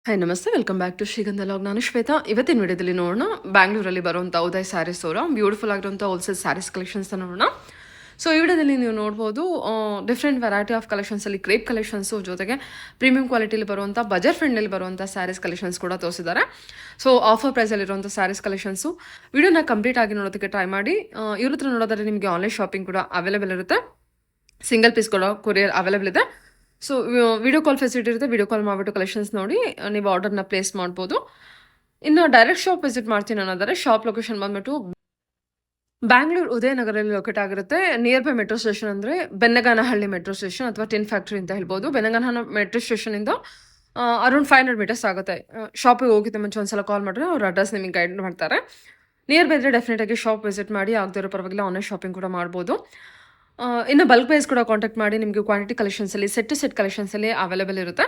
Hi ನಮಸ್ತೆ welcome back to ಶ್ರೀಗಂಧ log. ನಾನು ಶ್ವೇತಾ. ಇವತ್ತಿನ ವಿಡಿಯೋದಲ್ಲಿ ನೋಡೋಣ ಬ್ಯಾಂಗ್ಳೂರಲ್ಲಿ ಬರುವಂಥ ಉದಯ್ ಸ್ಯಾರೀಸ್ ಅವರ ಬ್ಯೂಟಿಫುಲ್ ಆಗಿರುವಂಥ ಹೋಲ್ಸೇಲ್ ಸ್ಯಾರೀಸ್ ಕಲೆಕ್ಷನ್ಸ್ ನೋಡೋಣ. ಸೊ ಈ ವಿಡಿಯೋದಲ್ಲಿ ನೀವು ನೋಡ್ಬೋದು ಡಿಫ್ರೆಂಟ್ ವೆರೈಟಿ ಆಫ್ ಕಲೆಕ್ಷನ್ಸಲ್ಲಿ ಕ್ರೇಪ್ ಕಲೆಕ್ಷನ್ಸು ಜೊತೆಗೆ ಪ್ರೀಮಿಯಂ ಕ್ವಾಲಿಟಿಲಿ ಬರುವಂಥ ಬಜೆಟ್ ಫ್ರೆಂಡ್ಲಿ ಬರುವಂಥ ಸ್ಯಾರೀಸ್ ಕಲೆಕ್ಷನ್ಸ್ ಕೂಡ ತೋರಿಸಿದ್ದಾರೆ. ಸೊ ಆಫರ್ ಪ್ರೈಸಲ್ಲಿರುವಂಥ ಸ್ಯಾರೀಸ್ ಕಲೆಕ್ಷನ್ಸು ವಿಡಿಯೋನ ಕಂಪ್ಲೀಟ್ ಆಗಿ ನೋಡೋದಕ್ಕೆ ಟ್ರೈ ಮಾಡಿ. ಇವ್ರ ಹತ್ರ ನೋಡೋದಾದ್ರೆ ನಿಮಗೆ ಆನ್ಲೈನ್ ಶಾಪಿಂಗ್ ಕೂಡ ಅವೈಲೇಬಲ್ ಇರುತ್ತೆ. ಸಿಂಗಲ್ ಪೀಸ್ ಕೂಡ ಕೊರಿಯರ್ ಅವೈಲೇಬಲ್ ಇದೆ. ಸೊ ವಿಡಿಯೋ ಕಾಲ್ ಫೆಸಿಲಿಟಿ ಇರುತ್ತೆ. ವಿಡಿಯೋ ಕಾಲ್ ಮಾಡಿಬಿಟ್ಟು ಕಲೆಕ್ಷನ್ಸ್ ನೋಡಿ ನೀವು ಆರ್ಡರ್ನ ಪ್ಲೇಸ್ ಮಾಡ್ಬೋದು. ಇನ್ನು ಡೈರೆಕ್ಟ್ ಶಾಪ್ ವಿಸಿಟ್ ಮಾಡ್ತೀನಿ ಅನ್ನೋದಾದ್ರೆ ಶಾಪ್ ಲೊಕೇಶನ್ ಬಂದ್ಬಿಟ್ಟು ಬ್ಯಾಂಗ್ಳೂರು ಉದಯನಗರಲ್ಲಿ ಲೊಕೇಟ್ ಆಗಿರುತ್ತೆ. ನಿಯರ್ ಬೈ ಮೆಟ್ರೋ ಸ್ಟೇಷನ್ ಅಂದರೆ ಬೆನ್ನಗಾನಹಳ್ಳಿ ಮೆಟ್ರೋ ಸ್ಟೇಷನ್ ಅಥವಾ ಟಿನ್ ಫ್ಯಾಕ್ಟ್ರಿ ಅಂತ ಹೇಳ್ಬೋದು. ಬೆನ್ನಗಾನ ಮೆಟ್ರೋ ಸ್ಟೇಷನಿಂದ ಅರೌಂಡ್ 500 ಮೀಟರ್ಸ್ ಆಗುತ್ತೆ. ಶಾಪಿಗೆ ಹೋಗಿದ್ದ ಮುಂಚೆ ಒಂದ್ಸಲ ಕಾಲ್ ಮಾಡಿದ್ರೆ ಅವ್ರ ಅಡ್ರೆಸ್ ನಿಮಗೆ ಗೈಡ್ ಮಾಡ್ತಾರೆ. ನಿಯರ್ ಬೈ ಇದ್ರೆ ಡೆಫಿನೆಟಾಗಿ ಶಾಪ್ ವಿಸಿಟ್ ಮಾಡಿ. ಆಗದಿರೋ ಪರವಾಗಿಲ್ಲ ಆನ್ಲೈನ್ ಶಾಪಿಂಗ್ ಕೂಡ ಮಾಡ್ಬೋದು. ಇನ್ನು ಬಲ್ಕ್ ವೈಸ್ ಕೂಡ ಕಾಂಟ್ಯಾಕ್ಟ್ ಮಾಡಿ. ನಿಮಗೆ ಕ್ವಾಂಟಿಟಿ ಕಲೆಕ್ಷನ್ಸಲ್ಲಿ ಸೆಟ್ ಕಲೆಕ್ಷನ್ಸಲ್ಲಿ ಅವೈಲೇಬಲ್ ಇರುತ್ತೆ.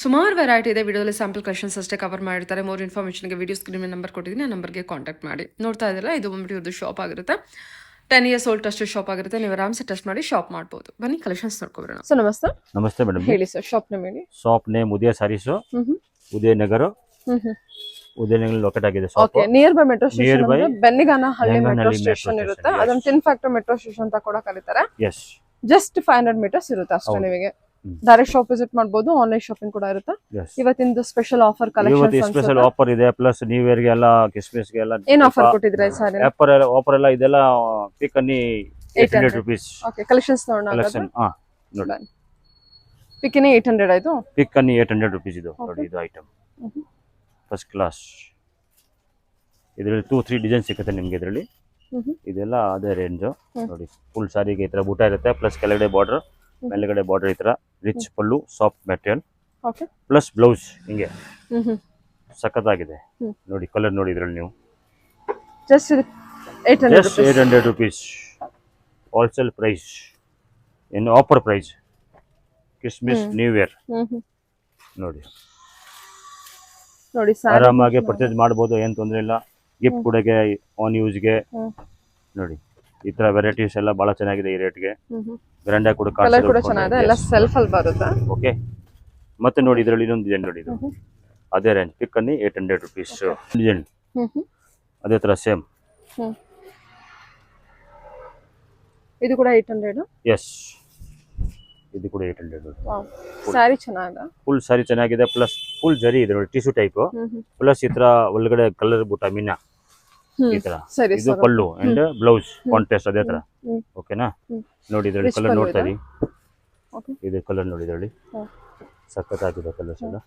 ಸುಮಾರು ವೆರೈಟಿ ಇದೆ. ವಿಡಿಯೋದಲ್ಲಿ ಸ್ಯಾಂಪಲ್ ಕಲೆಕ್ಷನ್ಸ್ ಅಷ್ಟೇ ಕವರ್ ಮಾಡಿರ್ತಾರೆ. ಮೋರ್ ಇನ್ಫಾರ್ಮೇಷನ್ಗೆ ವಿಡಿಯೋ ಸ್ಕ್ರೀನ್ ನಂಬರ್ ಕೊಟ್ಟಿದ್ದೀನಿ. ಆ ನಂಬರ್ಗೆ ಕಾಂಟ್ಯಾಕ್ಟ್ ಮಾಡಿ. ನೋಡ್ತಾ ಇದ್ದಿಲ್ಲ, ಇದು ಬಂದ್ಬಿಟ್ಟು ಇವ್ರದ್ದು ಶಾಪ್ ಆಗಿರುತ್ತೆ. 10 years ಓಲ್ಡ್ ಟಸ್ಟ್ ಶಾಪ್ ಆಗಿರುತ್ತೆ. ನೀವು ಆರಾಮ್ಸೆ ಟೆಸ್ಟ್ ಮಾಡಿ ಶಾಪ್ ಮಾಡ್ಬೋದು. ಬನ್ನಿ ಕಲೆಕ್ಷನ್ಸ್ ನೋಡ್ಕೊಬರೋಣ. ಸೊ ನಮಸ್ತೆ. ನಮಸ್ತೆ ಮೇಡಮ್. ಹೇಳಿ ಸರ್, ಶಾಪ್ ನೇಮ್ ಹೇಳಿ. ಶಾಪ್ ನೇಮ್ ಉದಯ ಸ್ಯಾರೀಸು, ಉದಯನಗರ. ಉದಯನಗರ ಲೊಕೇಟ್ ಆಗಿದೆ shop. Okay, near by metro station ಅಂದ್ರೆ ಬೆನ್ನಿಗಾನಹಳ್ಳಿ ಮೆಟ್ರೋ ಸ್ಟೇಷನ್ ಇರುತ್ತೆ. ಅದನ್ನ ಟಿನ್ ಫ್ಯಾಕ್ಟರಿ ಮೆಟ್ರೋ ಸ್ಟೇಷನ್ ಅಂತ ಕೂಡ ಕರೀತಾರೆ. ಎಸ್, ಜಸ್ಟ್ 500 ಮೀಟರ್ಸ್ ಇರುತ್ತೆ ಅಷ್ಟೇ. ನಿಮಗೆ ಡೈರೆಕ್ಟ್ ಶಾಪ್ ವಿಸಿಟ್ ಮಾಡಬಹುದು. ಆನ್ಲೈನ್ ಶಾಪಿಂಗ್ ಕೂಡ ಇರುತ್ತೆ. ಇವತ್ತಿಂದು special offer collections special offer ಇದೆ. ಪ್ಲಸ್ ನ್ಯೂ ಇಯರ್ ಗೆ ಎಲ್ಲ ಕ್ರಿಸ್ಮಸ್ ಗೆ ಎಲ್ಲ ಏನ್ ಆಫರ್ ಕೊಟ್ಟಿದ್ರೆ ಸರ್? ಆಫರ್ ಎಲ್ಲ ಇದೆಲ್ಲ ಪಿಕ್ ಅನ್ನಿ 800 ರೂಪೀಸ್. ಓಕೆ, ಕಲೆಕ್ಷನ್ಸ್ ನೋಡೋಣ. ಕಲೆಕ್ಷನ್ ನೋಡಿ, ಪಿಕ್ ಅನ್ನಿ 800 ಆಯ್ತು. ಪಿಕ್ ಅನ್ನಿ 800 ರೂಪೀಸ್ ಇದು ನೋಡಿ. ಇದು ಐಟಮ್ ಫಸ್ಟ್ ಕ್ಲಾಸ್. ಇದರಲ್ಲಿ 2-3 ಡಿಸೈನ್ ಸಿಗುತ್ತೆ ನಿಮ್ಗೆ. ಇದರಲ್ಲಿ ಇದೆಲ್ಲ ಅದೇ ರೇಂಜ್ ನೋಡಿ. ಫುಲ್ ಸಾರಿಗೆ ಈ ತರ ಬೂಟ ಇರುತ್ತೆ. ಪ್ಲಸ್ ಕೆಳಗಡೆ ಬಾರ್ಡರ್, ಮೇಲ್ಗಡೆ ಬಾರ್ಡರ್ ಈ ತರ rich pallu, soft material, plus blouse ಹಿಂಗೆ ಸಖತ್ತಾಗಿದೆ ನೋಡಿ. ಕಲರ್ ನೋಡಿ ಇದರಲ್ಲಿ ನೀವು. Just 800 rupees wholesale price. ಇನ್ನು offer price Christmas new year ನೋಡಿ. ಆರಾಮಾಗಿ ಪರ್ಚೇಸ್ ಮಾಡಬಹುದು, ಏನ್ ತೊಂದರೆ ಇಲ್ಲ. ಗಿಫ್ಟ್ ಕೊಡೋಕೆ, ಆನ್ ಯೂಸ್ಗೆ ನೋಡಿ. ಈ ತರ ವೆರೈಟೀಸ್ ಎಲ್ಲ ಬಹಳ ಚೆನ್ನಾಗಿದೆ ಈ ರೇಟ್ಗೆ. ಗ್ರ್ಯಾಂಡ್ ಆಗಿ ಕೂಡ ಚೆನ್ನಾಗಿದೆ. ಎಲ್ಲ ಸೆಲ್ಫ್ ಅಲ್ಲಿ ಬರುತ್ತೆ. ಓಕೆ, ಮತ್ತೆ ನೋಡಿ ಇದರಲ್ಲಿ ಇನ್ನೊಂದು ಡಿಸೈನ್ ನೋಡಿ. ಇದು ಅದೇ ರೇಂಜ್. ಪಿಕ್ ಅನ್ನಿ 800 ರೂಪೀಸ್ ಡಿಸೈನ್. ಅದೇ ತರ ಸೇಮ್. ಇದು ಕೂಡ 800. ಎಸ್, ಇದು ಕೂಡ 800. ಸಾರಿ ಚೆನ್ನಾಗಿದೆ. ಫುಲ್ ಸಾರಿ ಚೆನ್ನಾಗಿದೆ. ಪ್ಲಸ್ ಫುಲ್ ಜರಿ ಇದೆ ನೋಡಿ, ಟಿಶ್ಯೂ ಟೈಪ್. ಪ್ಲಸ್ ಈ ತರ ಒಳಗಡೆ ಕಲರ್ ಬುಟ್ಟ ಮೀನಾ ಈ ತರ. ಇದು ಪಲ್ಲು ಅಂಡ್ ಬ್ಲೌಸ್ ಕಾಂಟ್ರಾಸ್ಟ್ ಅದೇ ತರ. ಓಕೆನಾ? ನೋಡಿ ಇದರಲ್ಲಿ ಕಲರ್ ನೋಡ್ತಾ ಇದೀವಿ. ಇದು ಕಲರ್ ನೋಡಿ ಇದರಲ್ಲಿ ಸಖತ್ತಾಗಿದೆ. ಕಲರ್ಸ್ ಎಲ್ಲ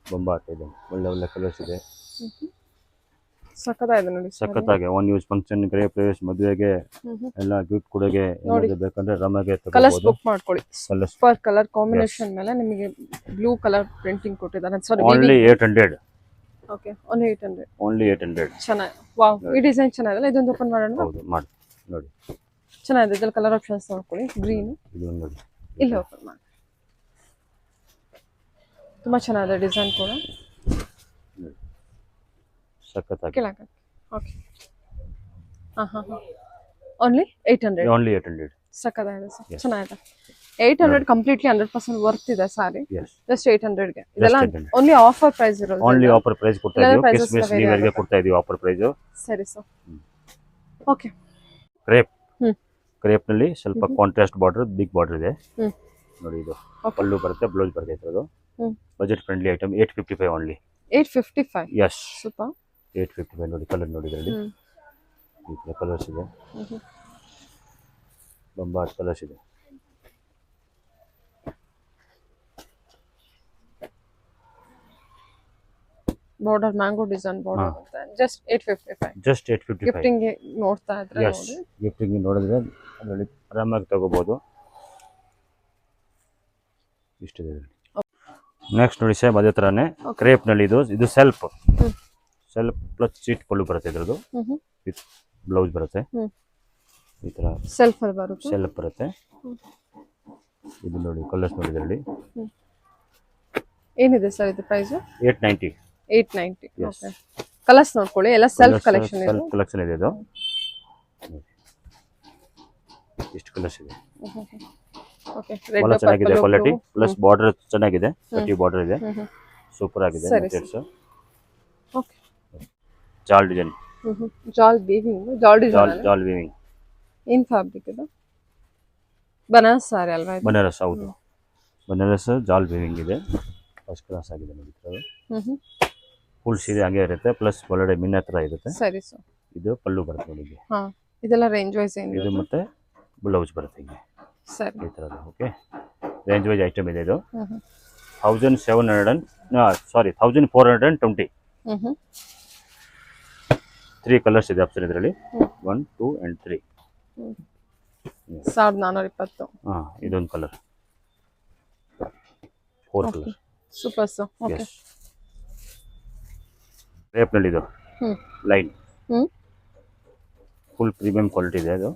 ಬೊಂಬಾಟ್ ಇದೆ. ಒಳ್ಳೆ ಒಳ್ಳೆ ಕಲರ್ಸ್ ಇದೆ. ಸಖತ್ತಾಗಿದೆ ನೋಡಿ. ಸಖತ್ತಾಗಿ on use function, grey Pravesh, ಮದುವೆಗೆ ಎಲ್ಲ ಗಿಫ್ಟ್ ಕೊಡೋಕೆ ಏನಾದ್ರು ಬೇಕಂದ್ರೆ ಆರಾಮಾಗಿ ಕಲರ್ಸ್ ಬುಕ್ ಮಾಡ್ಕೊಳ್ಳಿ. ಸೂಪರ್ ಕಲರ್ ಕಾಂಬಿನೇಷನ್ ಮೇಲೆ ನಿಮಗೆ ಬ್ಲೂ ಕಲರ್ ಪ್ರಿಂಟಿಂಗ್ ಕೊಟ್ಟಿದ್ದಾರೆ. ಸಾರಿ, ಓನ್ಲಿ 800. Okay, only 800. ಓನ್ಲಿ 800. ಚೆನ್ನಾಗಿ. ವಾವ್, ಈ ಡಿಸೈನ್ ಚೆನ್ನಾಗಿದೆ. ಇದೊಂದು ಓಪನ್ ಮಾಡೋಣ. ಹೌದು, ಮಾಡಿ ನೋಡಿ. ಚೆನ್ನಾಗಿದೆ. ಇದರಲ್ಲಿ ಕಲರ್ ಆಪ್ಷನ್ಸ್ ನೋಡ್ಕೊಳ್ಳಿ. ಗ್ರೀನ್ ಇದು ನೋಡಿ, ಇಲ್ಲಿ ಓಪನ್ ಮಾಡಿ. ತುಂಬಾ ಚೆನ್ನಾಗಿದೆ ಡಿಸೈನ್ ಕೂಡ. ಸಖತ್ತಾಗಿ. ಕೆಳಗೆ. Okay, only 800. ಓನ್ಲಿ 800. ಸಖತ್ತಾಗಿದೆ ಸರ್, ಚೆನ್ನಾಗಿದೆ. 800 ಕಂಪ್ಲೀಟ್ಲಿ 100% ವರ್ತ್ ಇದೆ ಸಾರಿ. ಜಸ್ಟ್ 800 ಗೆ. ಇದೆಲ್ಲ ಓನ್ಲಿ ಆಫರ್ ಪ್ರೈಸ್ ಇರೋದು. ಓನ್ಲಿ ಆಫರ್ ಪ್ರೈಸ್ ಕೊಡ್ತಾ ಇದೀವಿ. ಕ್ರಿಸ್ಮಸ್ ನ್ಯೂ ಇಯರ್ ಗೆ ಕೊಡ್ತಾ ಇದೀವಿ ಆಫರ್ ಪ್ರೈಸ್. ಸರಿ ಸರ್. Okay, crepe. ಕ್ರೇಪ್ ನಲ್ಲಿ ಸ್ವಲ್ಪ ಕಾಂಟ್ರಾಸ್ಟ್ ಬಾರ್ಡರ್, ಬಿಗ್ ಬಾರ್ಡರ್ ಇದೆ ನೋಡಿ. ಇದು ಪಲ್ಲು ಬರುತ್ತೆ, ಬ್ಲೌಸ್ ಬರುತ್ತೆ. ಇದು budget friendly item. 855 only. 855. Yes, super. 855 ನೋಡಿ. ಕಲರ್ ನೋಡಿ ಇದರಲ್ಲಿ ಈ ತರ ಕಲರ್ಸ್ ಇದೆ. ಬೊಂಬಾಟ್ ಕಲರ್ಸ್ ಇದೆ. ಬಾರ್ಡರ್ ಮ್ಯಾಂಗೋ ಡಿಸೈನ್ ಬಾರ್ಡರ್ ಅಂತ. ಜಸ್ಟ್ 855. ಜಸ್ಟ್ 855. ಗಿಫ್ಟಿಂಗ್ ನೋಡ್ತಾ ಇದ್ರೆ ನೋಡಿ. ಗಿಫ್ಟಿಂಗ್ ನೋಡಿದ್ರೆ ಅದರಲ್ಲಿ ಆರಾಮಾಗಿ ತಗೋಬಹುದು. ಇಷ್ಟಿದೆ. ನೆಕ್ಸ್ಟ್ ನೋಡಿ, ಸೇಮ್ ಅದೇ ತರಾನೇ ಕ್ರೇಪ್ ನಲ್ಲಿ. ಇದು ಸೆಲ್ಫ್ ಪ್ಲಸ್ ಸೀಟ್ ಪಲ್ಲು ಬರುತ್ತೆ. ಇದ್ರದ್ದು ವಿತ್ ಬ್ಲೌಸ್ ಬರುತ್ತೆ. ಈ ತರ ಸೆಲ್ಫ್ ಬರುತ್ತೆ. ಇದು ನೋಡಿ ಕಲರ್ಸ್ ನೋಡಿ. ಇದರಲ್ಲಿ ಏನಿದೆ ಸರ್ ಇದು ಪ್ರೈಸ್? 890. 890. ಓಕೆ, ಕಲರ್ಸ್ ನೋಡ್ಕೊಳ್ಳಿ. ಎಲ್ಲ ಸೆಲ್ಫ್ ಕಲೆಕ್ಷನ್ ಇದೆ. ಸೆಲ್ಫ್ ಕಲೆಕ್ಷನ್ ಇದೆ ಇದು. ಇಷ್ಟು ಕಲರ್ಸ್ ಇದೆ. ಓಕೆ, ಬಹಳ ಚೆನ್ನಾಗಿದೆ ಕ್ವಾಲಿಟಿ. ಪ್ಲಸ್ ಬಾರ್ಡರ್ ಚೆನ್ನಾಗಿದೆ. ಕಟ್ಟಿ ಬಾರ್ಡರ್ ಇದೆ. ಸೂಪರ್ ಆಗಿದೆ ಸರಿ, ಮೆಟೀರಿಯಲ್ಸ್. ಓಕೆ. ಜಾಲ್ ಡಿಸೈನ್, ಜಾಲ್ ವೀವಿಂಗ್, ಜಾಲ್ ಡಿಸೈನ್. ಜಾಲ್ ವೀವಿಂಗ್. ಏನ್ ಫ್ಯಾಬ್ರಿಕ್ ಇದು? ಬನಾರಸ್ ಸಾರಿ ಅಲ್ವಾ ಇದು? ಬನಾರಸ್, ಹೌದು ಬನಾರಸ್ ಜಾಲ್ ವೀವಿಂಗ್ ಇದೆ. ಫಸ್ಟ್ ಕ್ಲಾಸ್ ಆಗಿದೆ ನೋಡಿ. ಫುಲ್ ಸೀರೆ ಹಂಗೆ ಇರುತ್ತೆ, ಪ್ಲಸ್ ಒಳಗಡೆ ಮಿನ್ನ ಹತ್ರ ಇರುತ್ತೆ. ಸರಿ ಸರ್. ಇದು ಪಲ್ಲು ಬರುತ್ತೆ ನೋಡಿ. ಹಾ, ಇದೆಲ್ಲ ರೇಂಜ್ ವೈಸ್ ಏನು? ಇದು ಮತ್ತೆ ಬ್ಲೌಸ್ ಬರುತ್ತೆ ಹಿಂಗೆ ಸರಿ. ಈ ಥರದ್ದು. ಓಕೆ, ರೇಂಜ್ ವೈಸ್ ಐಟಮ್ ಇದೆ ಇದು. 1420. 3 ಕಲರ್ಸ್ ಇದೆ ಆಪ್ಷನ್ ಇದರಲ್ಲಿ. 1, 2 and 3. 1420. ಹಾಂ, ಇದೊಂದು colour, 4 colour. Super sir. Okay. ರೇಪ್ನಲ್ಲಿ ಇದು ಲೈನ್ ಫುಲ್ ಪ್ರೀಮಿಯಂ ಕ್ವಾಲಿಟಿ ಇದೆ ಅದು.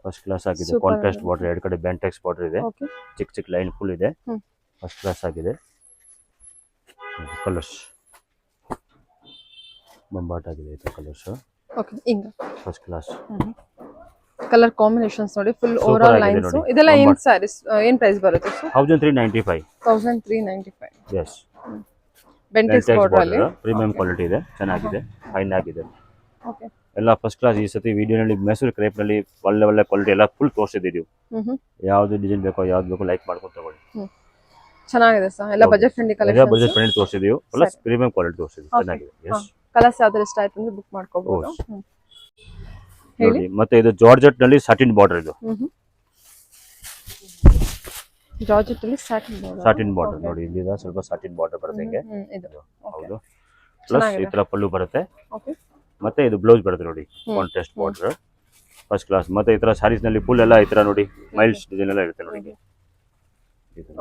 ಫಸ್ಟ್ ಕ್ಲಾಸ್ ಆಗಿದೆ. ಕಾಂಟ್ರಾಸ್ಟ್ ಬಾರ್ಡರ್, ಎರಡು ಕಡೆ ಬ್ಯಾಂಟೆಕ್ಸ್ ಬಾರ್ಡರ್ ಇದೆ. ಚಿಕ್ಕ ಚಿಕ್ಕ ಲೈನ್ ಫುಲ್ ಇದೆ. ಫಸ್ಟ್ ಕ್ಲಾಸ್ ಆಗಿದೆ. ಕಲರ್ಸ್ ಬಂಬಾಟ್ ಆಗಿದೆ ಇದು ಕಲರ್ಸ್. ಓಕೆ, ಹಿಂಗ ಫಸ್ಟ್ ಕ್ಲಾಸ್ ಕಲರ್ ಕಾಂಬಿನೇಷನ್ಸ್ ನೋಡಿ, ಫುಲ್ ಓವರ್ Super ಆಲ್ ಆಗಿದೆ ಲೈನ್ಸ್. ನೋಡಿ. ಇದೆಲ್ಲ ಏನ್ ಸ್ಯಾರೀಸ್, ಏನ್ ಪ್ರೈಸ್ ಬರುತ್ತೆ ಸರ್? 1395. 1395. ಎಸ್, ಬೆಂಟೆಕ್ಸ್ ಬಾರ್ಡರ್ ಅಲ್ಲಿ ಪ್ರೀಮಿಯಂ ಕ್ವಾಲಿಟಿ ಇದೆ, ಚೆನ್ನಾಗಿದೆ, ಫೈನ್ ಆಗಿದೆ. ಓಕೆ. ಎಲ್ಲ ಫಸ್ಟ್ ಕ್ಲಾಸ್. ಈ ಸತಿ ವಿಡಿಯೋನಲ್ಲಿ ಮೈಸೂರು ಕ್ರೇಪ್ನಲ್ಲಿ ಒಳ್ಳೆ ಒಳ್ಳೆ ಕ್ವಾಲಿಟಿ ಎಲ್ಲ ಫುಲ್ ತೋರಿಸಿದ್ದೀವಿ. ಯಾವ್ದು ಡಿಸೈನ್ ಬೇಕೋ ಯಾವ್ದು ಬೇಕೋ ಲೈಕ್ ಮಾಡ್ಕೊಂಡು ತಗೊಳ್ಳಿ. ಚೆನ್ನಾಗಿದೆ ಸರ್. ಎಲ್ಲ ಬಜೆಟ್ ಫ್ರೆಂಡ್ಲಿ ಎಲ್ಲ ಕಲೆಕ್ಷನ್. ಬಜೆಟ್ ಫ್ರೆಂಡ್ಲಿ ತೋರಿಸಿದ್ದೀವಿ, ಪ್ಲಸ್ ಪ್ರೀಮಿಯಂ ಕ್ವಾಲಿಟಿ ತೋರಿಸಿದ್ದೀವಿ. ಚೆನ್ನಾಗಿದೆ. ಎಸ್, ಕಲರ್ಸ್ ಯಾವ್ದಾರು ಇಷ್ಟ ಆಯ್ತು ಅಂದ್ರೆ ಬುಕ್ ಮಾಡ್ಕೋಬಹುದು. ನೋಡಿ. ಮತ್ತೆ ಇದು ಜಾರ್ಜೆಟ್ ನಲ್ಲಿ ಸಾಟಿನ್ ಬಾರ್ಡರ್. ಇದು ಜಾರ್ಜೆಟ್ ಅಲ್ಲಿ ಸಾಟಿನ್ ಬಾರ್ಡರ್. ಸಾಟಿನ್ ಬಾರ್ಡರ್ ನೋಡಿ, ಇಲ್ಲಿಂದ ಸ್ವಲ್ಪ ಸಾಟಿನ್ ಬಾರ್ಡರ್ ಬರುತ್ತೆ ಹಿಂಗೆ. ಇದು ಹೌದು. ಪ್ಲಸ್ ಈ ತರ ಪಲ್ಲು ಬರುತ್ತೆ. ಓಕೆ. ಮತ್ತೆ ಇದು ಬ್ಲೌಸ್ ಬರುತ್ತೆ ನೋಡಿ, ಕಾಂಟ್ರಾಸ್ಟ್ ಬಾರ್ಡರ್. First class. ಮತ್ತೆ ಈ ತರ ಸ್ಯಾರೀಸ್ ನಲ್ಲಿ ಫುಲ್ ಎಲ್ಲ ಈ ತರ ನೋಡಿ ಮೈಲ್ಸ್ ಡಿಸೈನ್ ಎಲ್ಲ ಇರುತ್ತೆ ನೋಡಿ.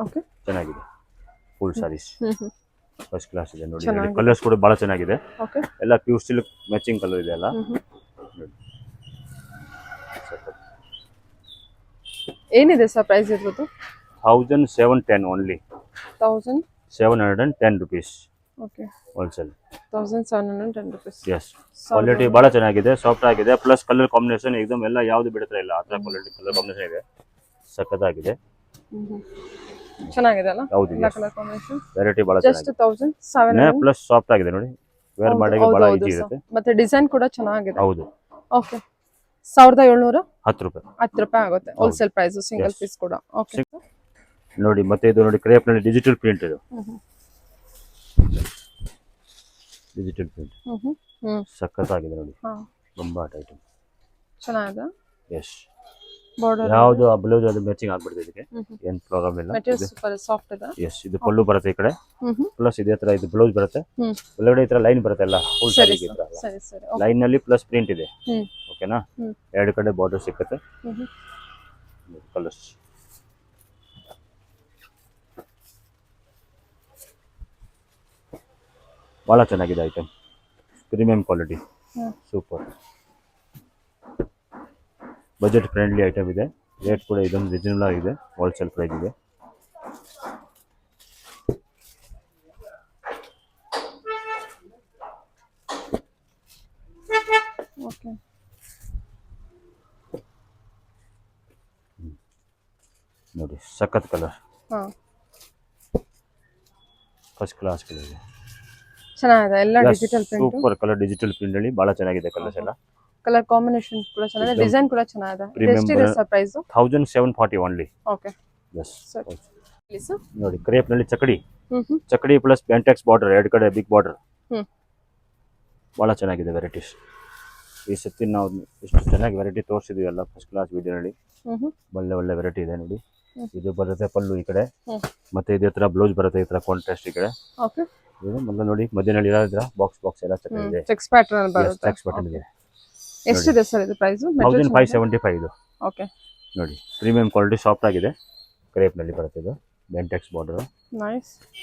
ಓಕೆ, ಚೆನ್ನಾಗಿದೆ ಫುಲ್ ಸ್ಯಾರೀಸ್. ಫಸ್ಟ್ ಕ್ಲಾಸ್ ಇದೆ ನೋಡಿ. ಕಲರ್ಸ್ ಕೂಡ ಬಹಳ ಚೆನ್ನಾಗಿದೆ. ಓಕೆ. ಎಲ್ಲ ಪ್ಯೂರ್ ಸಿಲ್ಕ್ ಮ್ಯಾಚಿಂಗ್ ಕಲರ್ ಇದೆ ಎಲ್ಲ. ಏನಿದೆ ಸರ್ ಪ್ರೈಸ್ ಇರ್ಬೋದು? 1710 only. 1710 rupees. Okay. Wholesale 1710 rupees. Yes, quality ಬಹಳ ಚೆನ್ನಾಗಿದೆ, ಸಾಫ್ಟ್ ಆಗಿದೆ. ಪ್ಲಸ್ ಕಲರ್ ಕಾಂಬಿನೇಷನ್ ಏಕದಮ್ ಎಲ್ಲ ಯಾವ್ದು ಬಿಡ್ತಾ ಇಲ್ಲ, ಆ ತರ ಕ್ವಾಲಿಟಿ ಕಲರ್ ಕಾಂಬಿನೇಷನ್ ಇದೆ. ಸಖತ್ತಾಗಿದೆ, ಚೆನ್ನಾಗಿದೆ ಅಲ್ಲ? ಹೌದು. ಕಲರ್ ಕಾಂಬಿನೇಷನ್ ವೆರೈಟಿ ಬಹಳ ಜಸ್ಟ್ ಚೆನ್ನಾಗಿದೆ. 1700. ಪ್ಲಸ್ ಸಾಫ್ಟ್ ಆಗಿದೆ ನೋಡಿ, ವೇರ್ ಮಾಡೋಕೆ ಬಹಳ ಈಜಿ ಇರುತ್ತೆ. ಮತ್ತೆ ಡಿಸೈನ್ ಕೂಡ ಚೆನ್ನಾಗಿದೆ. ಹೌದು. ಓಕೆ. 1710 ರೂಪಾಯಿ. 10 ರೂಪಾಯಿ ಆಗುತ್ತೆ ಹೋಲ್ಸೇಲ್ ಪ್ರೈಸ್, ಸಿಂಗಲ್ ಪೀಸ್ ಕೂಡ. ಓಕೆ ನೋಡಿ. ಮತ್ತೆ ಇದು ನೋಡಿ ಕ್ರೇಪ್ ನಲ್ಲಿ ಡಿಜಿಟಲ್ ಪ್ರಿಂಟ್. ಇದು ಡಿಜಿಟಲ್ ಪ್ರಿಂಟ್ ಸಖತ್ತಾಗಿದೆ ನೋಡಿ. ಬಂಬಾಟ್ ಐಟಮ್ ಚೆನ್ನಾಗಿದೆ. ಎಸ್, ಬಾರ್ಡರ್ ಯಾವುದು ಆ ಬ್ಲೌಸ್ ಅದು ಮ್ಯಾಚಿಂಗ್ ಆಗ್ಬಿಡುತ್ತೆ ಇದಕ್ಕೆ, ಏನ್ ಪ್ರಾಬ್ಲಮ್ ಇಲ್ಲ. ಮೆಟೀರಿಯಲ್ ಸೂಪರ್ ಸಾಫ್ಟ್ ಇದೆ. ಎಸ್, ಇದು ಪಲ್ಲು ಬರುತ್ತೆ ಈ ಕಡೆ. ಪ್ಲಸ್ ಇದೇ ತರ ಇದು ಬ್ಲೌಸ್ ಬರುತ್ತೆ. ಒಳಗಡೆ ಈ ತರ ಲೈನ್ ಬರುತ್ತೆ ಎಲ್ಲ ಫುಲ್ ಸರಿ ಸ್ಯಾರಿಗೆ. ಸರಿ ಸರಿ. ಲೈನ್ ನಲ್ಲಿ ಪ್ಲಸ್ ಪ್ರಿಂಟ್ ಇದೆ. ಓಕೆನಾ? ಎರಡು ಕಡೆ ಬಾರ್ಡರ್ ಸಿಕ್ಕುತ್ತೆ. ಕಲರ್ಸ್ ಬಹಳ ಚೆನ್ನಾಗಿದೆ item, premium quality, super. Budget friendly item ಇದೆ. ರೇಟ್ ಕೂಡ ಇದೊಂದು ರೀಸನಬಲ್ ಆಗಿದೆ, ಹೋಲ್ಸೇಲ್ ಪ್ರೈಸ್ ಇದೆ. ಓಕೆ. ನೋಡಿ ಸಖತ್ ಕಲರ್, ಹಾ ಫಸ್ಟ್ ಕ್ಲಾಸ್ ಕಲರ್ ಇದೆ. ಚೆನ್ನಾಗಿದೆ. ಎಲ್ಲ digital print, super colour. Digital print ಅಲ್ಲಿ ಬಹಳ ಚೆನ್ನಾಗಿದೆ ಕಲರ್ಸ್ ಎಲ್ಲ. ಕಲರ್ ಕಾಂಬಿನೇಷನ್ ಕೂಡ ಚೆನ್ನಾಗಿದೆ, ಡಿಸೈನ್ ಕೂಡ ಚೆನ್ನಾಗಿದೆ. ಎಷ್ಟಿದೆ sir price? 1740 only. Okay. Yes, please. ನೋಡಿ ಕ್ರೇಪ್ ನಲ್ಲಿ ಚಕಡಿ, ಚಕಡಿ ಪ್ಲಸ್ ಬ್ಯಾಂಟೆಕ್ಸ್ ಬಾರ್ಡರ್, ಎರಡು ಕಡೆ ಬಿಗ್ ಬಾರ್ಡರ್. ಬಹಳ ಚೆನ್ನಾಗಿದೆ ವೆರೈಟೀಸ್. ಈ ಸತಿ ನಾವು ಇಷ್ಟು ಚೆನ್ನಾಗಿ ವೆರೈಟಿ ತೋರಿಸಿದ್ವಿ ಎಲ್ಲ ಫಸ್ಟ್ ಕ್ಲಾಸ್ ವಿಡಿಯೋನಲ್ಲಿ. ಒಳ್ಳೆ ಒಳ್ಳೆ ವೆರೈಟಿ ಇದೆ ನೋಡಿ. ಇದು ಬರುತ್ತೆ ಪಲ್ಲು ಈ ಕಡೆ, ಮತ್ತೆ ಇದೇ ತರ ಬ್ಲೌಸ್ ಬರುತ್ತೆ ಈ ತರ ಕಾಂಟ್ರಾಸ್ಟ್ ಈ ಕಡೆ. ಓಕೆ. ಇದು ಮೊದಲು ನೋಡಿ ಮಧ್ಯದಲ್ಲಿ ಇರೋದ್ರ ಬಾಕ್ಸ್ ಎಲ್ಲ ಚೆನ್ನಾಗಿದೆ. ಚೆಕ್ಸ್ ಪ್ಯಾಟರ್ನ್ ಬರುತ್ತೆ. ಚೆಕ್ಸ್ ಪ್ಯಾಟರ್ನ್ ಇದೆ. ಎಷ್ಟಿದೆ ಸರ್ ಇದು ಪ್ರೈಸ್? 1575 ಇದು. ಓಕೆ. ನೋಡಿ ಪ್ರೀಮಿಯಂ ಕ್ವಾಲಿಟಿ, ಸಾಫ್ಟ್ ಆಗಿದೆ. ಕ್ರೇಪ್ ನಲ್ಲಿ ಬರುತ್ತೆ ಇದು, ಬೆಂಟೆಕ್ಸ್ ಬಾರ್ಡರ್.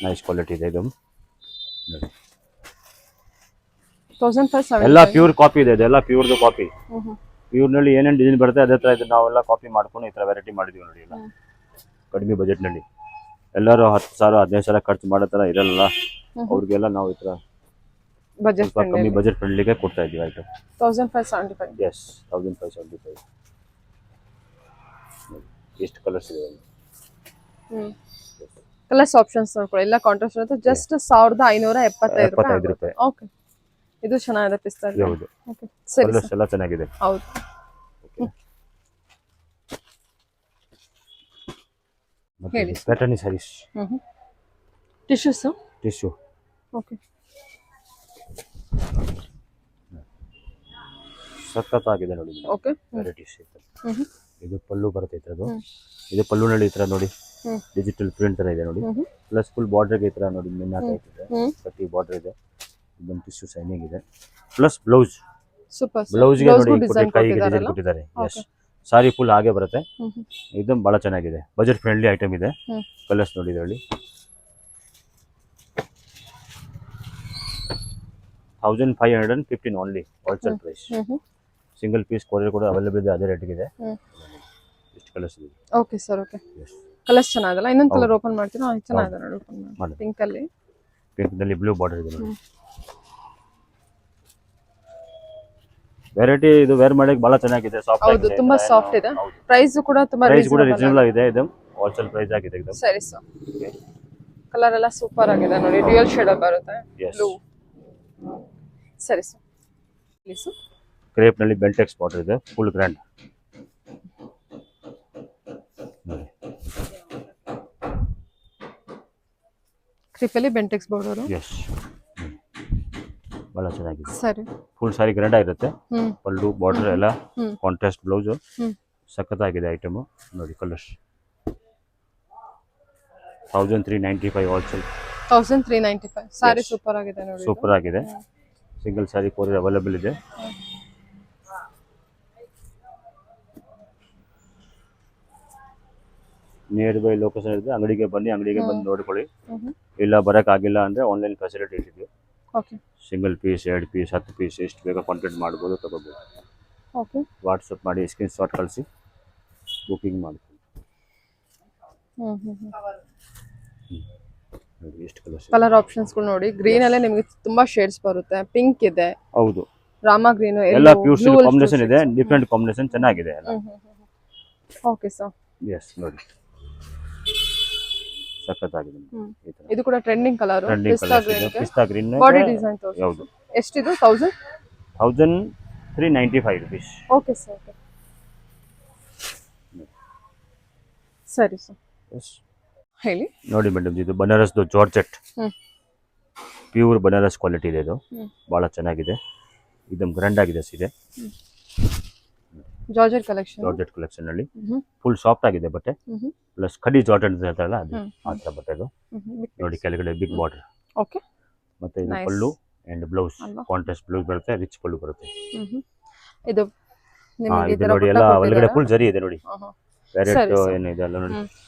ನೈಸ್ ಕ್ವಾಲಿಟಿ ಇದೆ ಇದು. ನೋಡಿ 1570 ಎಲ್ಲ ಪ್ಯೂರ್ ಕಾಪಿ ಇದೆ, ಇದೆಲ್ಲ ಪ್ಯೂರ್ದು ಕಾಪಿ. ಪ್ಯೂರ್ ನಲ್ಲಿ ಏನೇನು ಡಿಸೈನ್ ಬರುತ್ತೆ ಅದೇ ತರ ಇದು ನಾವೆಲ್ಲ ಕಾಪಿ ಮಾಡ್ಕೊಂಡು ಈ ತರ ವೆರೈಟಿ ಮಾಡಿದೀವಿ ನೋಡಿ. ಎಲ್ಲ ಕಡಿಮೆ ಬಜೆಟ್ ನಲ್ಲಿ ಎಲ್ಲರೂ 10,000 15,000 ಖರ್ಚು ಮಾಡೋ ತರ ಇರಲ್ಲ, ಅವ್ರಿಗೆಲ್ಲ ನಾವು ಈ ತರ ಬಜೆಟ್ ಕಮ್ಮಿ ಬಜೆಟ್ ಫ್ರೆಂಡ್ಲಿಗೆ ಕೊಡ್ತಾ ಇದೀವಿ ಐಟಮ್. 1575. ಎಸ್, 1575. ಎಷ್ಟು ಕಲರ್ಸ್ ಇದೆ? ಕಲರ್ಸ್ ಆಪ್ಷನ್ಸ್ ನೋಡ್ಕೊಳ್ಳಿ ಎಲ್ಲ ಕಾಂಟ್ರಾಸ್ಟ್ ಇರುತ್ತೆ. ಜಸ್ಟ್ 1575 75 ರೂಪಾಯಿ. ರೂಪಾಯಿ. ಓಕೆ, ಇದು ಚೆನ್ನಾಗಿದೆ ಪಿಸ್ತಾ. ಹೌದು, ಓಕೆ ಸರಿ ಕಲರ್ಸ್ ಎಲ್ಲ ಚೆನ್ನಾಗಿದೆ. ಹೌದು. ಹೇಳಿ ಪ್ಯಾಟರ್ನಿ ಸ್ಯಾರೀಸ್, ಟಿಶ್ಯೂಸ್. ಟಿಶ್ಯೂ. ಓಕೆ, ಸಖತ್ತಾಗಿದೆ ನೋಡಿ. Okay, varieties. ಇದು ಪಲ್ಲು ಬರುತ್ತೆ ಇದ್ರದ್ದು. ಇದು ಪಲ್ಲುನಲ್ಲಿ ಈ ತರ ನೋಡಿ ಡಿಜಿಟಲ್ ಪ್ರಿಂಟ್ ತರ ಇದೆ ನೋಡಿ. ಪ್ಲಸ್ ಫುಲ್ ಬಾರ್ಡರ್ಗೆ ಈ ತರ ನೋಡಿ ಮಿನ್ ಹಾಕಿದೆ. ಕಟ್ಟಿ ಬಾರ್ಡರ್ ಇದೆ. ಇದೊಂದು ಟಿಶ್ಯೂ ಶೈನಿಂಗ್ ಇದೆ. Plus blouse. ಸೂಪರ್. ಬ್ಲೌಸ್ಗೆ ನೋಡಿ ಕೈಗೆ ಡಿಸೈನ್ ಕೊಟ್ಟಿದ್ದಾರೆ. ಎಸ್, ಸಾರಿ ಫುಲ್ ಹಾಗೆ ಬರುತ್ತೆ. ಇದು ಬಹಳ ಚೆನ್ನಾಗಿದೆ. ಬಜೆಟ್ ಫ್ರೆಂಡ್ಲಿ ಐಟಮ್ ಇದೆ. ಕಲರ್ಸ್ ನೋಡಿ ಇದರಲ್ಲಿ 1515 only wholesale price. Single piece courier ಕೂಡ ಅವೈಲೇಬಲ್ ಇದೆ, ಅದೇ ರೇಟ್ ಇದೆ. ಎಷ್ಟು ಕಲರ್ಸ್ ಇದೆ. Okay sir, okay. ಕಲರ್ಸ್ ಚೆನ್ನಾಗಿದಲ್ಲ. ಇನ್ನೊಂದು ಕಲರ್ ಓಪನ್ ಮಾಡ್ತೀರಾ? ಚೆನ್ನಾಗಿದೆ ನೋಡಿ, ಓಪನ್ ಮಾಡಿ. ಪಿಂಕ್ ಅಲ್ಲಿ, ಪಿಂಕ್ ನಲ್ಲಿ ಬ್ಲೂ ಬಾರ್ಡರ್ ಇದೆ ನೋಡಿ. ವೆರೈಟಿ ಇದು ವೇರ್ ಮಾಡಕ್ಕೆ ಬಹಳ ಚೆನ್ನಾಗಿದೆ. ಸಾಫ್ಟ್ ಹೌದು, ತುಂಬಾ ಸಾಫ್ಟ್ ಇದೆ. ಪ್ರೈಸ್ ಕೂಡ ತುಂಬಾ ರೀಸನಬಲ್ ಇದೆ. ಇದು ಹೋಲ್ಸೇಲ್ ಪ್ರೈಸ್ ಆಗಿದೆ ಇದು. ಸರಿ ಸರ್. ಕಲರ್ ಎಲ್ಲ ಸೂಪರ್ ಆಗಿದೆ ನೋಡಿ, ಡ್ಯುಯಲ್ ಶೇಡ್ ಬರುತ್ತೆ. ಬ್ಲೂ. ಸರಿ ಸರ್. ಪ್ಲೀಸ್. ಕ್ರೇಪ್ ನಲ್ಲಿ ಬೆಲ್ಟೆಕ್ಸ್ ಬಾರ್ಡರ್ ಇದೆ, ಫುಲ್ ಗ್ರ್ಯಾಂಡ್. ಕ್ರೇಪ್ ಅಲ್ಲಿ ಬೆಂಟೆಕ್ಸ್ ಬಾರ್ಡರ್. ಎಸ್, ಬಹಳ ಚೆನ್ನಾಗಿದೆ. ಸರಿ. ಫುಲ್ ಸಾರಿ ಗ್ರ್ಯಾಂಡ್ ಆಗಿರುತ್ತೆ. ಪಲ್ಲು ಬಾರ್ಡರ್ ಎಲ್ಲ ಕಾಂಟ್ರಾಸ್ಟ್ ಬ್ಲೌಸ್. ಸಖತ್ತಾಗಿದೆ ಐಟಮ್ ನೋಡಿ. Colours 1395 wholesale. 1395 ಸಾರಿ ಸೂಪರ್ ಆಗಿದೆ ನೋಡಿ. ಸೂಪರ್ ಆಗಿದೆ. ಸಿಂಗಲ್ ಸಾರಿ ಕೊರಿಯರ್ ಅವೈಲೇಬಲ್ ಇದೆ. ನಿಯರ್ ಬೈ ಲೊಕೇಶನ್ ಇದೆ. ಅಂಗಡಿಗೆ ಬನ್ನಿ, ಅಂಗಡಿಗೆ ಬಂದು ನೋಡ್ಕೊಳ್ಳಿ. ಇಲ್ಲ ಬರಕ್ ಆಗಿಲ್ಲ ಅಂದ್ರೆ ಆನ್ಲೈನ್ ಫೆಸಿಲಿಟಿ ಇದೆ. Okay, single piece, 2 piece, 10 piece ಎಷ್ಟು ಬೇಗ ಕಾಂಟ್ಯಾಕ್ಟ್ ಮಾಡ್ಬೋದು, ತಗೋಬೋದು. ಓಕೆ, ವಾಟ್ಸಪ್ ಮಾಡಿ ಸ್ಕ್ರೀನ್ ಶಾಟ್ ಕಳಿಸಿ ಬುಕಿಂಗ್ ಮಾಡ್ತೀವಿ. ಎಷ್ಟು ಕಲರ್ ಆಪ್ಷನ್ಸ್ಗಳು ನೋಡಿ. ಗ್ರೀನ್ ಅಲ್ಲೇ ನಿಮಗೆ ತುಂಬಾ ಶೇಡ್ಸ್ ಬರುತ್ತೆ. ಪಿಂಕ್ ಇದೆ, ಹೌದು, ರಾಮಾ ಗ್ರೀನ್, ಎಲ್ಲ ಪ್ಯೂರ್ ಕಾಂಬಿನೇಷನ್ ಇದೆ. ಡಿಫರೆಂಟ್ ಕಾಂಬಿನೇಷನ್ ಚೆನ್ನಾಗಿದೆ ಎಲ್ಲ. Okay sir. ಎಸ್ ನೋಡಿ, ಸಖತ್ತಾಗಿದೆ. ಇದು ಕೂಡ ಟ್ರೆಂಡಿಂಗ್ ಕಲರ್. ಪಿಸ್ತಾ ಗ್ರೀನ್ ಬಾಡಿ ಡಿಸೈನ್ ತೋರಿಸಿ. ಹೌದು. ಎಷ್ಟಿದು? 1395 rupees. Okay sir, okay. ಸರಿ ಸರ್. ಎಸ್, ಹೇಳಿ. ನೋಡಿ ಮೇಡಮ್, ಇದು ಬನಾರಸ್ದು ಜಾರ್ಜೆಟ್, ಪ್ಯೂರ್ ಬನಾರಸ್ ಕ್ವಾಲಿಟಿ ಇದೆ. ಇದು ಬಹಳ ಚೆನ್ನಾಗಿದೆ. ಇದಮ್ ಗ್ರ್ಯಾಂಡ್ ಆಗಿದೆ ಸೀರೆ. ಜಾರ್ಜೆಟ್ ಕಲೆಕ್ಷನ್ ಅಲ್ಲಿ ಫುಲ್ ಸಾಫ್ಟ್ ಆಗಿದೆ ಬಟ್ಟೆ. ಪ್ಲಸ್ ಕಡಿ ಜಾರ್ಜೆಟ್ ಅಂತ ಹೇಳ್ತಾರಲ್ಲ, ಅದು ಆ ತರ ಬಟ್ಟೆ. ಇದು ನೋಡಿ, ಕೆಳಗಡೆ ಬಿಗ್ ಬಾರ್ಡರ್. ಓಕೆ. ಮತ್ತೆ ಇದು ಪಲ್ಲು ಅಂಡ್ ಬ್ಲೌಸ್ ಕಾಂಟ್ರಾಸ್ಟ್ ಬ್ಲೌಸ್ ಬರುತ್ತೆ. ರಿಚ್ ಪಲ್ಲು ಬರುತ್ತೆ. ಇದು ಇದು ನೋಡಿ, ಎಲ್ಲ ಒಳಗಡೆ ಫುಲ್ ಜರಿ ಇದೆ ನೋಡಿ. ವೆರೈಟಿ ಏನಿದೆ ಎಲ್ಲ ನೋಡಿ.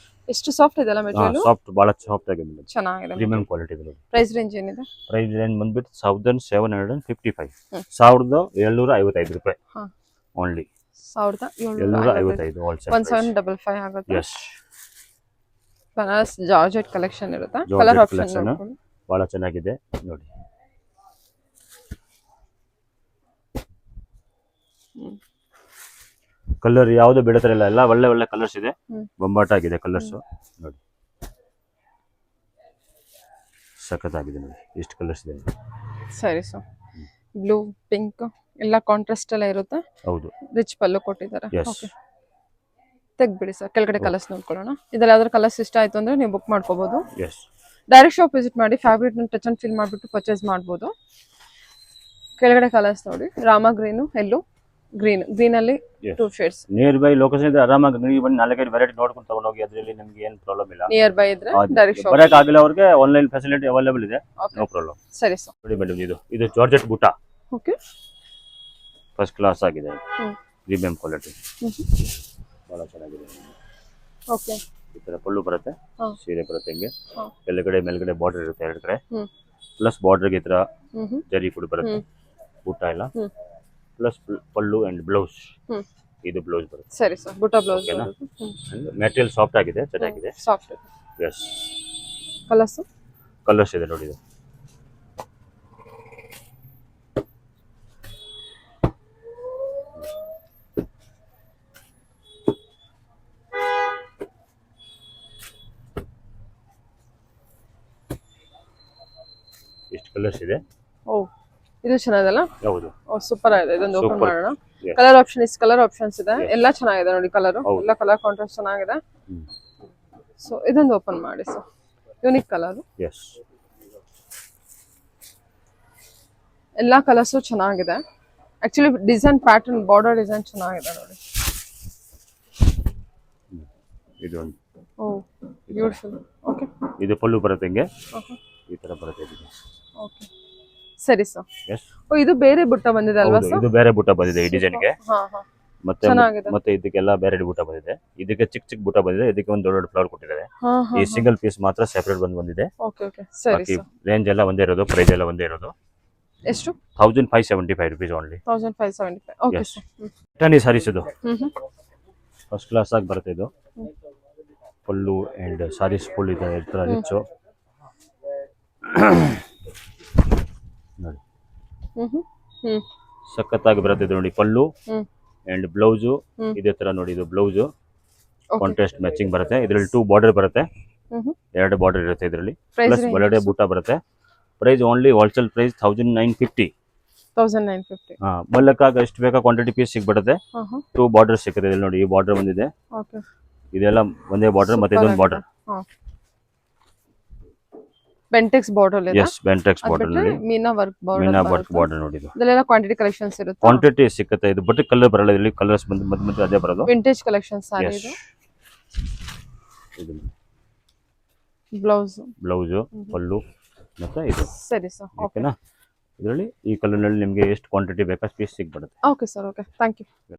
ಎಷ್ಟು ಸಾಫ್ಟ್ ಇದೆ ಅಲ್ಲ ಮೆಟೀರಿಯಲ್. ಸಾಫ್ಟ್, ಬಹಳ ಸಾಫ್ಟ್ ಆಗಿದೆ. ಚೆನ್ನಾಗಿದೆ. ಪ್ರೀಮಿಯಂ ಕ್ವಾಲಿಟಿ ಇದೆ ನೋಡಿ. ಪ್ರೈಸ್ ರೇಂಜ್ ಏನಿದೆ? ಪ್ರೈಸ್ ರೇಂಜ್ ಬಂದ್ಬಿಟ್ಟು 1755. 1755 ರೂಪಾಯಿ ಓನ್ಲಿ. 1755 ಹೋಲ್ಸೇಲ್. 1755 ಆಗುತ್ತೆ. ಎಸ್, ಬನಾರಸ್ ಜಾರ್ಜೆಟ್ ಕಲೆಕ್ಷನ್ ಇರುತ್ತೆ. ಕಲರ್ ಆಪ್ಷನ್ ಬಹಳ ಚೆನ್ನಾಗಿದೆ ನೋಡಿ. ಕಲರ್ ಯಾವ್ದು ಬಿಡತಾರಿಲ್ಲ, ಎಲ್ಲ ಒಳ್ಳೆ ಒಳ್ಳೆ ಕಲರ್ಸ್ ಇದೆ. ಬೊಂಬಾಟ ಆಗಿದೆ ಕಲರ್ಸ್ ನೋಡಿ. ಸಖತ್ತಾಗಿದೆ ನೋಡಿ, ಎಷ್ಟು ಕಲರ್ಸ್ ಇದೆ. ಸರಿ ಸರ್. ಬ್ಲೂ, ಪಿಂಕ್ ಎಲ್ಲ ಕಾಂಟ್ರಾಸ್ಟ್ ಎಲ್ಲ ಇರುತ್ತೆ. ಹೌದು, ರಿಚ್ ಪಲ್ಲು ಕೊಟ್ಟಿದ್ದಾರೆ. ಎಸ್. ಓಕೆ, ತೆಗ್ಬಿಡಿ ಸರ್. ಕೆಳಗಡೆ ಕಲರ್ಸ್ ನೋಡ್ಕೊಳ್ಳೋಣ. ಇದ್ರಲ್ಲಿ ಯಾವ್ದಾದ್ರು ಕಲರ್ಸ್ ಇಷ್ಟ ಆಯ್ತು ಅಂದ್ರೆ ನೀವು ಬುಕ್ ಮಾಡ್ಕೋಬಹುದು. ಎಸ್, ಡೈರೆಕ್ಟ್ ಶಾಪ್ ವಿಸಿಟ್ ಮಾಡಿ ಫ್ಯಾಬ್ರಿಕ್ ಟಚ್ ಅಂಡ್ ಫೀಲ್ ಮಾಡಿಬಿಟ್ಟು ಪರ್ಚೇಸ್ ಮಾಡ್ಬೋದು. ಕೆಳಗಡೆ ಕಲರ್ಸ್ ನೋಡಿ. ರಾಮಾ ಗ್ರೀನು, ಎಲ್ಲೋ ಗ್ರೀನ್ ಅಲ್ಲಿ 2 ಶೇಡ್ಸ್. ನಿಯರ್ ಬೈ ಲೊಕೇಶನ್ ಇದೆ. ಆರಾಮಾಗಿ ನೀವು ಬಂದು 4-5 ವೆರೈಟಿ ನೋಡ್ಕೊಂಡು ತಗೊಂಡು ಹೋಗಿ. ಅದರಲ್ಲಿ ನಿಮ್ಗೆ ಏನು ಪ್ರಾಬ್ಲಮ್ ಇಲ್ಲ. ನಿಯರ್ ಬೈ ಇದ್ರೆ ಡೈರೆಕ್ಟ್ ಶಾಪ್. ಬರಕ್ ಆಗಿಲ್ಲ ಅವ್ರಿಗೆ ಆನ್ಲೈನ್ ಫೆಸಿಲಿಟಿ ಅವೈಲೇಬಲ್ ಇದೆ. No problem. ಸರಿ ಸರ್. ನೋಡಿ ಮೇಡಮ್, ಇದು ಜಾರ್ಜೆಟ್ ಬೂಟಾ. ಓಕೆ, ಫಸ್ಟ್ ಕ್ಲಾಸ್ ಆಗಿದೆ. ಪ್ರೀಮಿಯಂ ಕ್ವಾಲಿಟಿ, ಬಹಳ ಚೆನ್ನಾಗಿದೆ. ಓಕೆ, ಈ ತರ ಪಲ್ಲು ಬರುತ್ತೆ, ಸೀರೆ ಬರುತ್ತೆ. ಹಿಂಗೆ ಕೆಳಗಡೆ ಮೇಲ್ಗಡೆ ಬಾರ್ಡರ್ ಇರುತ್ತೆ 2 ಕಡೆ. ಪ್ಲಸ್ ಬಾರ್ಡರ್ಗೆ ಈ ತರ ಜರಿ ಕೂಡ ಬರುತ್ತೆ. ಬೂಟ ಎಲ್ಲ ಪ್ಲಸ್ ಪಲ್ಲು ಅಂಡ್ ಬ್ಲೌಸ್. ಇದು ಬ್ಲೌಸ್ ಬರುತ್ತೆ. ಸರಿ ಸರ್. ಬೂಟಾ ಬ್ಲೌಸ್. ಮೆಟೀರಿಯಲ್ ಸಾಫ್ಟ್ ಆಗಿದೆ, ಚೆನ್ನಾಗಿದೆ. ಸಾಫ್ಟ್. ಎಸ್. ಕಲರ್ಸ್ ಇದೆ ನೋಡಿ. ಇದು ಇಷ್ಟು ಕಲರ್ಸ್ ಇದೆ. ಓ ಇದು ಚೆನ್ನಾಗಿದೆಲ್ಲ. ಹೌದು. ಓ ಸೂಪರ್ ಆಗಿದೆ. ಇದೊಂದು ಓಪನ್ Super. ಮಾಡೋಣ. Yes. Colour option is colour options ಇದೆ. Yes. ಎಲ್ಲ ಚೆನ್ನಾಗಿದೆ ನೋಡಿ ಕಲರ್. ಹೌದು. ಎಲ್ಲ ಕಲರ್ ಕಾಂಟ್ರಾಸ್ಟ್ ಚೆನ್ನಾಗಿದೆ. ಸೊ ಇದೊಂದು ಓಪನ್ ಮಾಡಿ. So unique colour. ಎಸ್. ಎಲ್ಲ ಕಲರ್ಸು ಚೆನ್ನಾಗಿದೆ. Actually design pattern border design ಚೆನ್ನಾಗಿದೆ ನೋಡಿ. ಇದು ಒಂದು. ಓ ಬ್ಯೂಟಿಫುಲ್. ಓಕೆ ಇದು ಪಲ್ಲು ಬರುತ್ತೆ ಹಿಂಗೆ ಈ ತರ ಬರುತ್ತೆ ಇದು. ಓಕೆ ಸರಿ ಸರ್. ಎಸ್. ಓ ಇದು ಬೇರೆ ಬುಟ್ಟ ಬಂದಿದೆ ಅಲ್ವಾ ಹೌದು, ಸರ್? ಇದು ಬೇರೆ ಬುಟ್ಟ ಬಂದಿದೆ ಈ ಡಿಸೈನ್ಗೆ. ಹಾ ಹಾ ಮತ್ತೆ ಚೆನ್ನಾಗಿದೆ. ಮತ್ತೆ ಇದಕ್ಕೆಲ್ಲ ಬೇರೆ ಬುಟ್ಟ ಬಂದಿದೆ. ಇದಕ್ಕೆ ಚಿಕ್ಕ ಚಿಕ್ಕ ಬುಟ್ಟ ಬಂದಿದೆ, ಇದಕ್ಕೆ ಒಂದು ದೊಡ್ಡ ದೊಡ್ಡ ಫ್ಲವರ್ ಕೊಟ್ಟಿದ್ದಾರೆ. ಹಾ ಹಾ ಈ ಸಿಂಗಲ್ ಪೀಸ್ ಮಾತ್ರ ಸೆಪರೇಟ್ ಬಂದಿದೆ. ಓಕೆ ಓಕೆ ಸರಿ ಬಾಕಿ ಸರ್. ರೇಂಜ್ ಎಲ್ಲ ಒಂದೇ ಇರೋದು, ಪ್ರೈಸ್ ಎಲ್ಲ ಒಂದೇ ಇರೋದು. ಎಷ್ಟು? 1575 rupees only. 1575. Okay Yes. Sir. ಟನಿ ಸಾರೀಸ್ ಇದು ಹ್ಮ್ ಹ್ಮ್ ಫಸ್ಟ್ ಕ್ಲಾಸ್ ಆಗಿ ಬರುತ್ತೆ ಇದು. ಪಲ್ಲು ಅಂಡ್ ಸಾರೀಸ್ ಫುಲ್ ಇದೆ ಇರ್ತರ ರಿಚ್ಚು ನೋಡಿ. ಹ್ಮ್ ಹ್ಮ್ ಹ್ಮ್ ಸಖತ್ತಾಗಿ ಬರುತ್ತೆ ಇದು ನೋಡಿ. ಪಲ್ಲು ಹ್ಮ್ ಅಂಡ್ ಬ್ಲೌಸು ಇದೇ ತರ ನೋಡಿ. ಇದು ಬ್ಲೌಸು ಓಕೆ. ಕಾಂಟ್ರಾಸ್ಟ್ ಮ್ಯಾಚಿಂಗ್ ಬರುತ್ತೆ. ಇದರಲ್ಲಿ 2 ಬಾರ್ಡರ್ ಬರುತ್ತೆ, ಹ್ಮ್ ಹ್ಮ್ 2 ಬಾರ್ಡರ್ ಇರುತ್ತೆ ಇದರಲ್ಲಿ. Price ಪ್ಲಸ್ range ಒಳಗಡೆ ಎಷ್ಟು? ಬೂಟ ಬರುತ್ತೆ. Price only wholesale price 1950. 1950. ಮಲ್ಲಕ್ಕಾಗ ಎಷ್ಟು ಬೇಕಾ ಕ್ವಾಂಟಿಟಿ ಪೀಸ್ ಸಿಗ್ಬಿಡುತ್ತೆ. ಹಾ ಹಾ 2 ಬಾರ್ಡರ್ ಸಿಗುತ್ತೆ ಇಲ್ಲಿ ನೋಡಿ. ಈ ಬಾರ್ಡರ್ ಬಂದಿದೆ, ಓಕೆ. ಇದೆಲ್ಲ ಒಂದೇ ಬಾರ್ಡರ್, ಮತ್ತೆ ಇದೊಂದು ಬಾರ್ಡರ್. ಹಾ ಬೆಂಟೆಕ್ಸ್ ಬಾರ್ಡರ್ ಇದೆ. ಎಸ್, ಬೆಂಟೆಕ್ಸ್ ಬಾರ್ಡರ್ ನೋಡಿ. ಮೀನಾ ವರ್ಕ್ ಮೀನಾ ಬಾರ್ಡರ್. ವರ್ಕ್ ಬಾರ್ಡರ್ ನೋಡಿ. ಇದು ಇದೆಲ್ಲ ಕ್ವಾಂಟಿಟಿ ಕಲೆಕ್ಷನ್ಸ್ ಇರುತ್ತೆ. ಕ್ವಾಂಟಿಟಿ ಸಿಗುತ್ತೆ. ಇದು ಬಟ್ ಕಲರ್ ಬರಲ್ಲ, ಇಲ್ಲಿ ಕಲರ್ಸ್ ಬಂದು ಅದೇ ಬರೋದು. ವಿಂಟೇಜ್ ಕಲೆಕ್ಷನ್ಸ್ ಸಾರಿ ಎಸ್. ಇದು. ಇದು ಬ್ಲೌಸ್ ಬ್ಲೌಸು, ಪಲ್ಲು ಮತ್ತೆ ಇದು. ಸರಿ ಸರ್. ಓಕೆ ಓಕೆನಾ? ಇದರಲ್ಲಿ ಈ ಕಲರ್ನಲ್ಲಿ ನಿಮಗೆ ಎಷ್ಟು ಕ್ವಾಂಟಿಟಿ ಬೇಕಾ ಪೀಸ್ ಸಿಗ್ಬಿಡುತ್ತೆ. Okay sir. Okay thank you.